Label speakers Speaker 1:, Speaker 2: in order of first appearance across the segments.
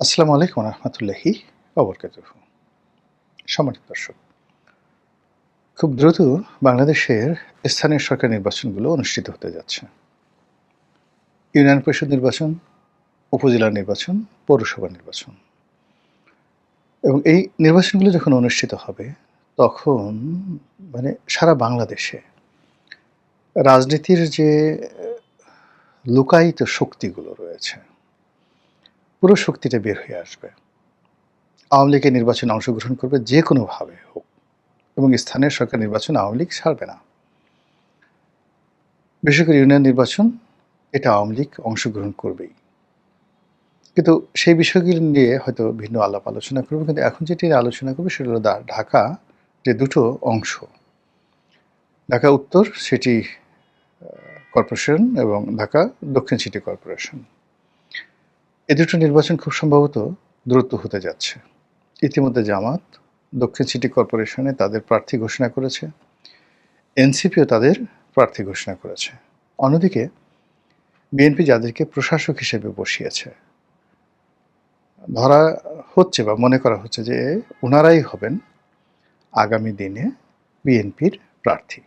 Speaker 1: আসসালামু আলাইকুম রহমতুল্লাহি ওবরকাতুহু। সম্মানিত দর্শক, খুব দ্রুত বাংলাদেশের স্থানীয় সরকার নির্বাচনগুলো অনুষ্ঠিত হতে যাচ্ছে। ইউনিয়ন পরিষদ নির্বাচন, উপজেলা নির্বাচন, পৌরসভা নির্বাচন এবং এই নির্বাচনগুলো যখন অনুষ্ঠিত হবে তখন সারা বাংলাদেশে রাজনীতির যে লুকায়িত শক্তিগুলো রয়েছে পুরো শক্তিটা বের হয়ে আসবে। আওয়ামী লীগের নির্বাচনে অংশগ্রহণ করবে যে কোনোভাবে হোক এবং স্থানীয় সরকার নির্বাচন আওয়ামী লীগ ছাড়বে না। বিশেষ করে ইউনিয়ন নির্বাচন, এটা আওয়ামী লীগ অংশগ্রহণ করবেই। কিন্তু সেই বিষয়গুলো নিয়ে হয়তো ভিন্ন আলাপ আলোচনা করব। কিন্তু এখন যেটি আলোচনা করব সেটা হলো ঢাকা যে দুটো অংশ, ঢাকা উত্তর সিটি কর্পোরেশন এবং ঢাকা দক্ষিণ সিটি কর্পোরেশন। এই দুটো নির্বাচন খুব সম্ভবত দ্রুত হতে যাচ্ছে। ইতিমধ্যে জামাত দক্ষিণ সিটি কর্পোরেশনে তাদের প্রার্থী ঘোষণা করেছে, এনসিপিও তাদের প্রার্থী ঘোষণা করেছে। অন্যদিকে বিএনপি যাদেরকে প্রশাসক হিসেবে বসিয়েছে, ধরা হচ্ছে বা মনে করা হচ্ছে যে ওনারাই হবেন আগামী দিনে বিএনপির প্রার্থী।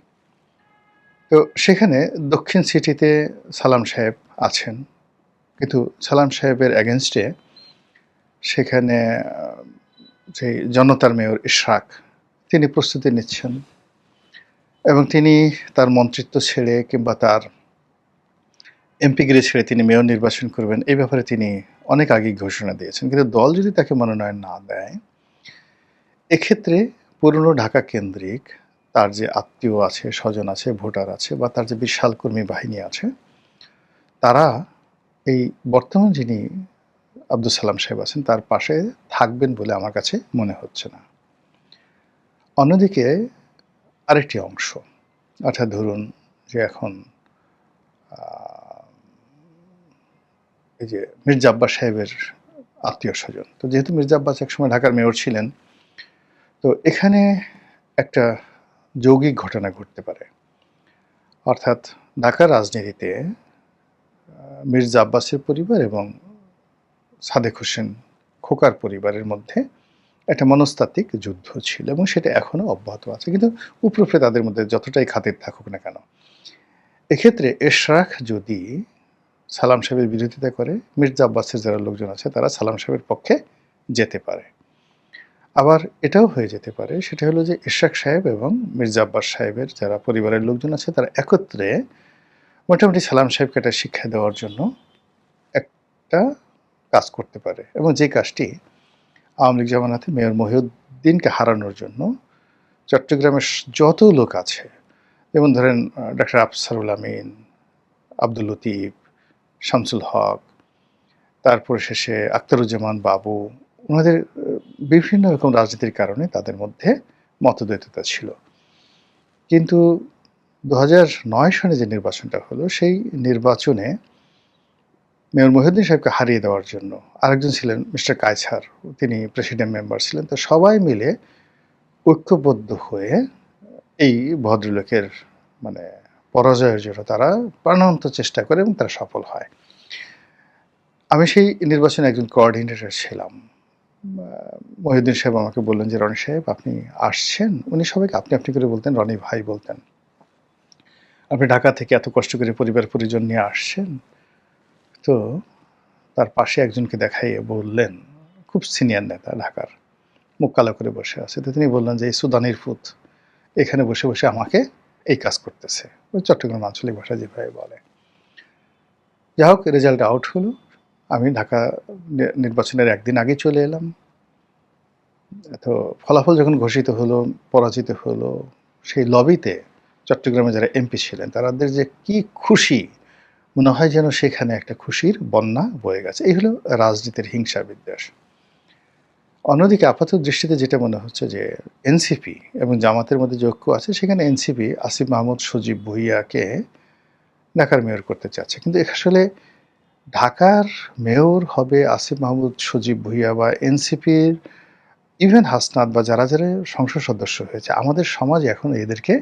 Speaker 1: তো সেখানে দক্ষিণ সিটিতে সালাম সাহেব আছেন, কিন্তু সালাম সাহেবের এগেনস্টে সেখানে যে জনতার মেয়র ইশরাক, তিনি প্রস্তুতি নিচ্ছেন এবং তিনি তার মন্ত্রিত্ব ছেড়ে কিংবা তার এমপিগিরি ছেড়ে তিনি মেয়র নির্বাচন করবেন, এই ব্যাপারে তিনি অনেক আগেই ঘোষণা দিয়েছেন। কিন্তু দল যদি তাকে মনোনয়ন না দেয়, এক্ষেত্রে পুরনো ঢাকা কেন্দ্রিক তার যে আত্মীয় আছে, স্বজন আছে, ভোটার আছে বা তার যে বিশাল কর্মী বাহিনী আছে, তারা এই বর্তমান যিনি আব্দুল সালাম সাহেব আছেন তার পাশে থাকবেন বলে আমার কাছে মনে হচ্ছে না। অন্যদিকে আরেকটি অংশ, অর্থাৎ ধরুন যে এখন এই যে মির্জা আব্বাস সাহেবের আত্মীয় স্বজন, তো যেহেতু মির্জা আব্বাস একসময় ঢাকার মেয়র ছিলেন, তো এখানে একটা যৌগিক ঘটনা ঘটতে পারে। অর্থাৎ ঢাকার রাজনীতিতে মির্জা আব্বাসের পরিবার এবং সাদেক হোসেন খোকার পরিবারের মধ্যে একটা মনস্তাত্ত্বিক যুদ্ধ ছিল এবং সেটা এখনও অব্যাহত আছে। কিন্তু উপরে তাদের মধ্যে যতটাই খাতির থাকুক না কেন, এক্ষেত্রে এশরাক যদি সালাম সাহেবের বিরোধিতা করে, মির্জা আব্বাসের যারা লোকজন আছে তারা সালাম সাহেবের পক্ষে যেতে পারে। আবার এটাও হয়ে যেতে পারে, সেটা হলো যে ইশরাক সাহেব এবং মির্জা আব্বাস সাহেবের যারা পরিবারের লোকজন আছে তারা একত্রে মোটামুটি সালাম সাহেবকে একটা শিক্ষা দেওয়ার জন্য একটা কাজ করতে পারে এবং যে কাজটি আওয়ামী লীগ জামানাতে মেয়র মহিউদ্দিনকে হারানোর জন্য চট্টগ্রামের যত লোক আছে, যেমন ধরেন ডক্টর আফসারুল আমিন, আব্দুল লতিফ, শামসুল হক, তারপর শেষে আখতারুজ্জামান বাবু, ওনাদের বিভিন্ন রকম রাজনীতির কারণে তাদের মধ্যে মতদ্বৈততা ছিল। কিন্তু 2009 সালে যে নির্বাচনটা হলো, সেই নির্বাচনে মেয়র মহিউদ্দিন সাহেবকে হারিয়ে দেওয়ার জন্য আরেকজন ছিলেন মিস্টার কায়ছার, তিনি প্রেসিডেন্ট মেম্বার ছিলেন। তো সবাই মিলে ঐক্যবদ্ধ হয়ে এই ভদ্রলোকের মানে পরাজয়ের জন্য তারা প্রাণান্ত চেষ্টা করে এবং তারা সফল হয়। আমি সেই নির্বাচনে একজন কোঅর্ডিনেটর ছিলাম। মহিউদ্দিন সাহেব আমাকে বললেন যে, রনি সাহেব আপনি আসছেন। উনি সবাইকে আপনি আপনি করে বলতেন, রনি ভাই বলতেন। আপনি ঢাকা থেকে এত কষ্ট করে পরিবার পরিজন নিয়ে আসছেন। তো তার পাশে একজনকে দেখাইয়ে বললেন, খুব সিনিয়র নেতা ঢাকার, মুখ কালো করে বসে আছে। তো তিনি বললেন যে, এই সুদানির পুত এখানে বসে বসে আমাকে এই কাজ করতেছে। ওই চট্টগ্রাম আঞ্চলিক ভাষা যেভাবে বলে। যাই হোক, রেজাল্ট আউট হলো। আমি ঢাকা নির্বাচনের একদিন আগে চলে এলাম। তো ফলাফল যখন ঘোষিত হলো, পরাজিত হলো, সেই লবিতে চট্টগ্রামে যারা এমপি ছিলেন তাদের যে কি খুশি, মনে হয় যেন সেখানে একটা খুশির বন্যা বয়ে গেছে। এই হলো রাজনীতির হিংসা বিদ্বেষ। অন্যদিকে আপাত দৃষ্টিতে যেটা মনে হচ্ছে যে এনসিপি এবং জামাতের মধ্যে যে ঐক্য আছে, সেখানে এনসিপি আসিফ মাহমুদ সজীব ভুঁইয়াকে ঢাকার মেয়র করতে চাচ্ছে। কিন্তু আসলে ঢাকার মেয়র হবে আসিফ মাহমুদ সজীব ভুঁইয়া বা এনসিপির ইভেন হাসনাত বা যারা যারা সংসদ সদস্য হয়েছে, আমাদের সমাজ এখন এদেরকে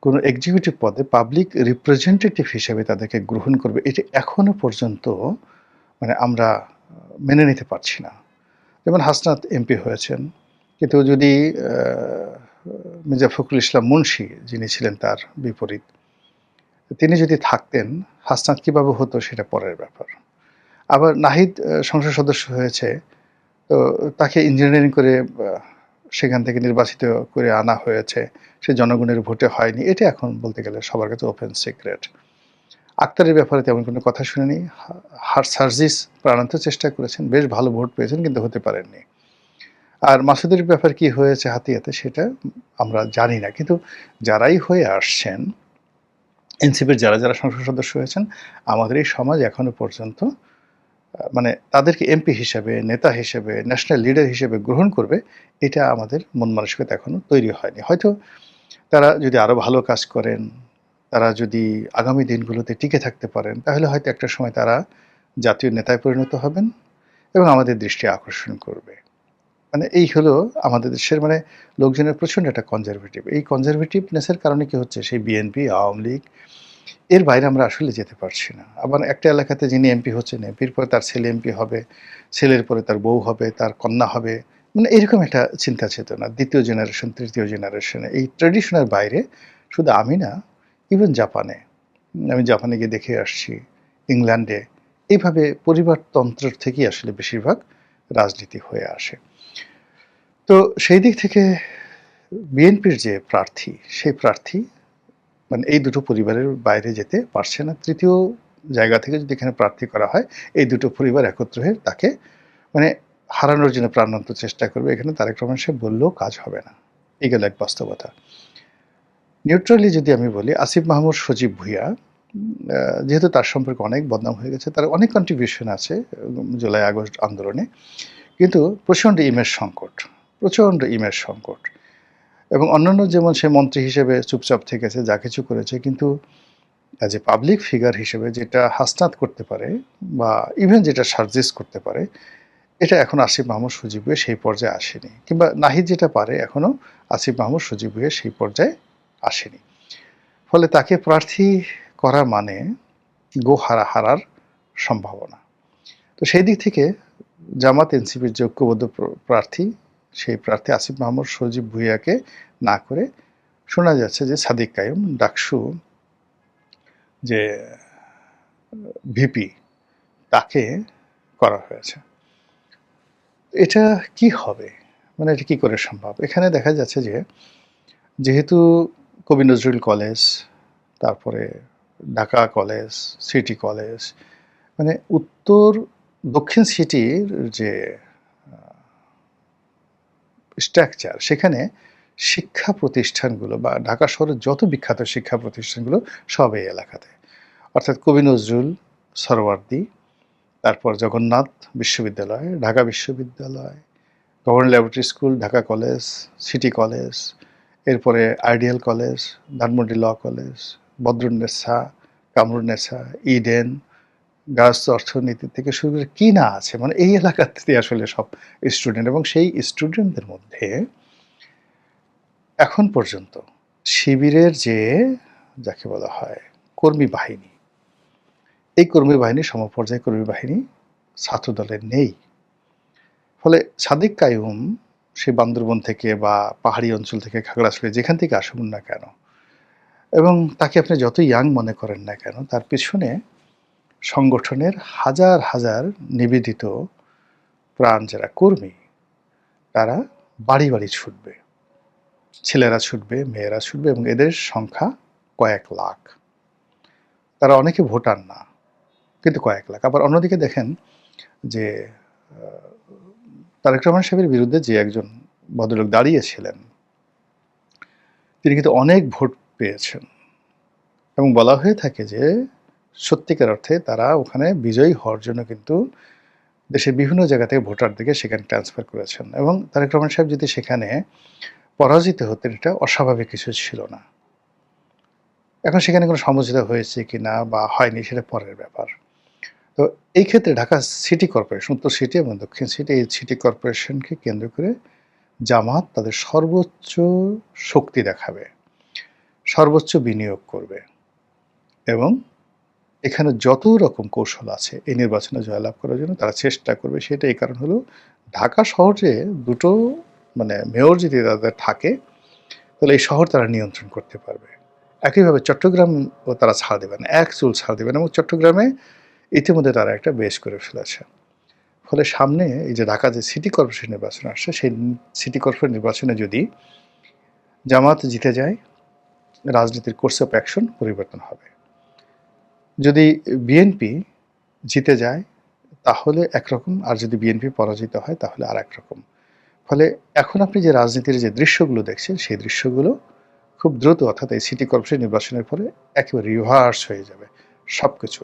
Speaker 1: কোনো এক্সিকিউটিভ পদে পাবলিক রিপ্রেজেন্টেটিভ হিসেবে তাদেরকে গ্রহণ করবে, এটা এখনো পর্যন্ত আমরা মেনে নিতে পারছি না। যেমন হাসনাত এমপি হয়েছেন, কিন্তু যদি মির্জা ফখরুল ইসলাম মুন্সী যিনি ছিলেন তার বিপরীত, তিনি যদি থাকতেন হাসনাত কীভাবে হতো সেটা পরের ব্যাপার। আবার নাহিদ সংসদ সদস্য হয়েছে, তো তাকে ইঞ্জিনিয়ারিং করে সেখান থেকে নির্বাচিত করে আনা হয়েছে, সে জনগণের ভোটে হয়নি, এটা এখন বলতে গেলে সবার কাছে ওপেন সিক্রেট। আক্তারের ব্যাপারে তেমন কোনো কথা শুনিনি। সার্জিস প্রাণান্ত চেষ্টা করেছেন, বেশ ভালো ভোট পেয়েছেন, কিন্তু হতে পারেননি। আর মাসুদের ব্যাপার কি হয়েছে হাতিয়াতে সেটা আমরা জানি না, কিন্তু যারাই হয়ে আসছেন এনসিপির যারা যারা সংসদ সদস্য হয়েছেন, আমাদের এই সমাজ এখনো পর্যন্ত মানে তাদেরকে এমপি হিসেবে, নেতা হিসেবে, ন্যাশনাল লিডার হিসেবে গ্রহণ করবে, এটা আমাদের মন মানসিকতা এখনো তৈরি হয়নি। হয়তো তারা যদি আরও ভালো কাজ করেন, তারা যদি আগামী দিনগুলোতে টিকে থাকতে পারেন, তাহলে হয়তো একটা সময় তারা জাতীয় নেতায় পরিণত হবেন এবং আমাদের দৃষ্টি আকর্ষণ করবে। মানে এই হলো আমাদের দেশের লোকজনের প্রচণ্ড একটা কনজারভেটিভ। এই কনজারভেটিভনেসের কারণে কি হচ্ছে, সেই বিএনপি, আওয়ামী লীগ, এর বাইরে আমরা আসলে যেতে পারছি না। আবার একটা এলাকাতে যিনি এমপি হচ্ছেন, এমপির পরে তার ছেলে এমপি হবে, ছেলের পরে তার বউ হবে, তার কন্যা হবে, এরকম একটা চিন্তা চেতনা। দ্বিতীয় জেনারেশন, তৃতীয় জেনারেশনে এই ট্র্যাডিশনের বাইরে শুধু আমি না, ইভেন জাপানে, আমি জাপানে গিয়ে দেখে আসছি, ইংল্যান্ডে, এইভাবে পরিবারতন্ত্রের থেকেই আসলে বেশিরভাগ রাজনীতি হয়ে আসে। তো সেই দিক থেকে বিএনপির যে প্রার্থী, সেই প্রার্থী এই দুটো পরিবারের বাইরে যেতে পারছে না। তৃতীয় জায়গা থেকে যদি এখানে প্রার্থী করা হয়, এই দুটো পরিবার একত্র হয়ে তাকে হারানোর জন্য প্রাণান্ত চেষ্টা করবে। এখানে তারেক রহমান সাহেব বললেও কাজ হবে না। এই গেল এক বাস্তবতা। নিউট্রালি যদি আমি বলি, আসিফ মাহমুদ সজীব ভুঁইয়া, যেহেতু তার সম্পর্কে অনেক বদনাম হয়ে গেছে, তার অনেক কন্ট্রিবিউশন আছে জুলাই আগস্ট আন্দোলনে, কিন্তু প্রচণ্ড ইমেজ সংকট, প্রচণ্ড ইমেজ সংকট। এবং অন্যান্য যেমন সে মন্ত্রী হিসেবে চুপচাপ থেকেছে, যা কিছু করেছে, কিন্তু অ্যাজ এ পাবলিক ফিগার হিসেবে যেটা হাসনাত করতে পারে বা ইভেন যেটা সার্জিস করতে পারে, এটা এখন আসিফ মাহমুদ সজীব ভুঁইয়া সেই পর্যায়ে আসেনি। কিংবা নাহিদ যেটা পারে, এখনও আসিফ মাহমুদ সজীব ভুঁইয়া সেই পর্যায়ে আসেনি। ফলে তাকে প্রার্থী করা মানে হারার সম্ভাবনা। তো সেই দিক থেকে জামাত এনসিপির যে ঐক্যবদ্ধ প্রার্থী, সেই প্রার্থী আসিফ মাহমুদ সজীব ভুঁইয়াকে না করে শোনা যাচ্ছে যে সাদিক কাইয়ুম, ডাকসু যে ভিপি, তাকে করা হয়েছে। এটা কি হবে, এটা কি করে সম্ভব? এখানে দেখা যাচ্ছে যে যেহেতু কবি নজরুল কলেজ, তারপরে ঢাকা কলেজ, সিটি কলেজ, উত্তর দক্ষিণ সিটির যে স্ট্রাকচার, সেখানে শিক্ষা প্রতিষ্ঠানগুলো বা ঢাকা শহরের যত বিখ্যাত শিক্ষা প্রতিষ্ঠানগুলো সব এই এলাকাতে। অর্থাৎ কবি নজরুল, সরওয়ার্দী, তারপর জগন্নাথ বিশ্ববিদ্যালয়, ঢাকা বিশ্ববিদ্যালয়, government laboratory school, Dhaka college, city college, এরপরে ideal college, Dhanmondi law college, Badrunnesa, Kamrunnesa, Eden, girls অর্থনীতি থেকে শুরু করে কি না আছে, এই এলাকাতে আসলে সব স্টুডেন্ট। এবং সেই স্টুডেন্টদের মধ্যে এখন পর্যন্ত শিবিরের যে যাকে বলা হয় কর্মী বাহিনী, এই কর্মী বাহিনী, সমপর্যায় কর্মী বাহিনী ছাত্রদলের নেই। ফলে সাদিক কাইয়ুম সে বান্দরবন থেকে বা পাহাড়ি অঞ্চল থেকে, খাগড়াছড়ি, যেখান থেকে আসুন না কেন, এবং তাকে আপনি যত ইয়াং মনে করেন না কেন, তার পিছনে সংগঠনের হাজার হাজার নিবেদিত প্রাণ যারা কর্মী, তারা বাড়ি বাড়ি ছুটবে, ছেলেরা ছুটবে, মেয়েরা ছুটবে, এবং এদের সংখ্যা কয়েক লাখ। তারা অনেকে ভোটার না, কিন্তু কয়েক লাখ। আবার অন্যদিকে দেখেন যে তারেক রহমান সাহেবের বিরুদ্ধে যে একজন ভদ্রলোক দাঁড়িয়েছিলেন, তিনি কিন্তু অনেক ভোট পেয়েছেন, এবং বলা হয়ে থাকে যে সত্যিকার অর্থে তারা ওখানে বিজয়ী হওয়ার জন্য কিন্তু দেশের বিভিন্ন জায়গা থেকে ভোটারদেরকে সেখানে ট্রান্সফার করেছেন। এবং তারেক রহমান সাহেব যদি সেখানে পরাজিত হতেন, এটা অস্বাভাবিক কিছু ছিল না। এখন সেখানে কোনো সমঝোতা হয়েছে কি না বা হয়নি, সেটা পরের ব্যাপার। তো এই ক্ষেত্রে ঢাকা সিটি কর্পোরেশন, উত্তর সিটি এবং দক্ষিণ সিটি, এই সিটি কর্পোরেশনকে কেন্দ্র করে জামাত তাদের সর্বোচ্চ শক্তি দেখাবে, সর্বোচ্চ বিনিয়োগ করবে, এবং এখানে যত রকম কৌশল আছে এই নির্বাচনে জয়লাভ করার জন্য তারা চেষ্টা করবে। সেটা এই কারণ হলো ঢাকা শহরে দুটো মানে মেয়র যদি তাদের থাকে তাহলে এই শহর তারা নিয়ন্ত্রণ করতে পারবে। একইভাবে চট্টগ্রামও তারা ছাড় দেবে না। এক চুল ছাড় দেবে না এবং চট্টগ্রামে ইতিমধ্যে তারা একটা বেশ করে ফেলেছে। ফলে সামনে এই যে ঢাকা যে সিটি কর্পোরেশন নির্বাচন আসছে সেই সিটি কর্পোরেশন নির্বাচনে যদি জামাত জিতে যায় রাজনীতির কোর্স অফ অ্যাকশন পরিবর্তন হবে। যদি বিএনপি জিতে যায় তাহলে একরকম, আর যদি বিএনপি পরাজিত হয় তাহলে আর একরকম। ফলে এখন আপনি যে রাজনীতির যে দৃশ্যগুলো দেখছেন সেই দৃশ্যগুলো খুব দ্রুত অর্থাৎ এই সিটি কর্পোরেশন নির্বাচনের পরে একেবারে রিভার্স হয়ে যাবে সব কিছু।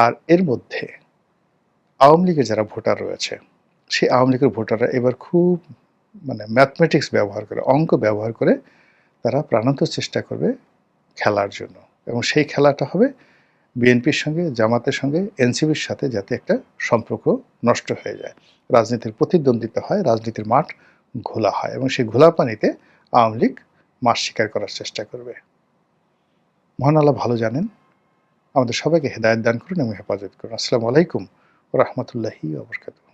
Speaker 1: আর এর মধ্যে আওয়ামী লীগের যারা ভোটার রয়েছে সেই আওয়ামী লীগের ভোটাররা এবার খুব মানে ম্যাথমেটিক্স ব্যবহার করে, অঙ্ক ব্যবহার করে তারা প্রাণান্ত চেষ্টা করবে খেলার জন্য, এবং সেই খেলাটা হবে বিএনপির সঙ্গে, জামাতের সঙ্গে, এনসিপির সাথে, যাতে একটা সম্পর্ক নষ্ট হয়ে যায়, রাজনীতির প্রতিদ্বন্দ্বিতা হয়, রাজনীতির মাঠ ঘোলা হয়, এবং সেই ঘোলা পানিতে আওয়ামী লীগ মাছ শিকার করার চেষ্টা করবে। মহান আল্লাহ ভালো জানেন। আমাদের সবাইকে হেদায়েত দান করুন এবং হেফাজত করুন। আসসালামু আলাইকুম ওয়া রাহমাতুল্লাহি ওয়া বারাকাতুহু।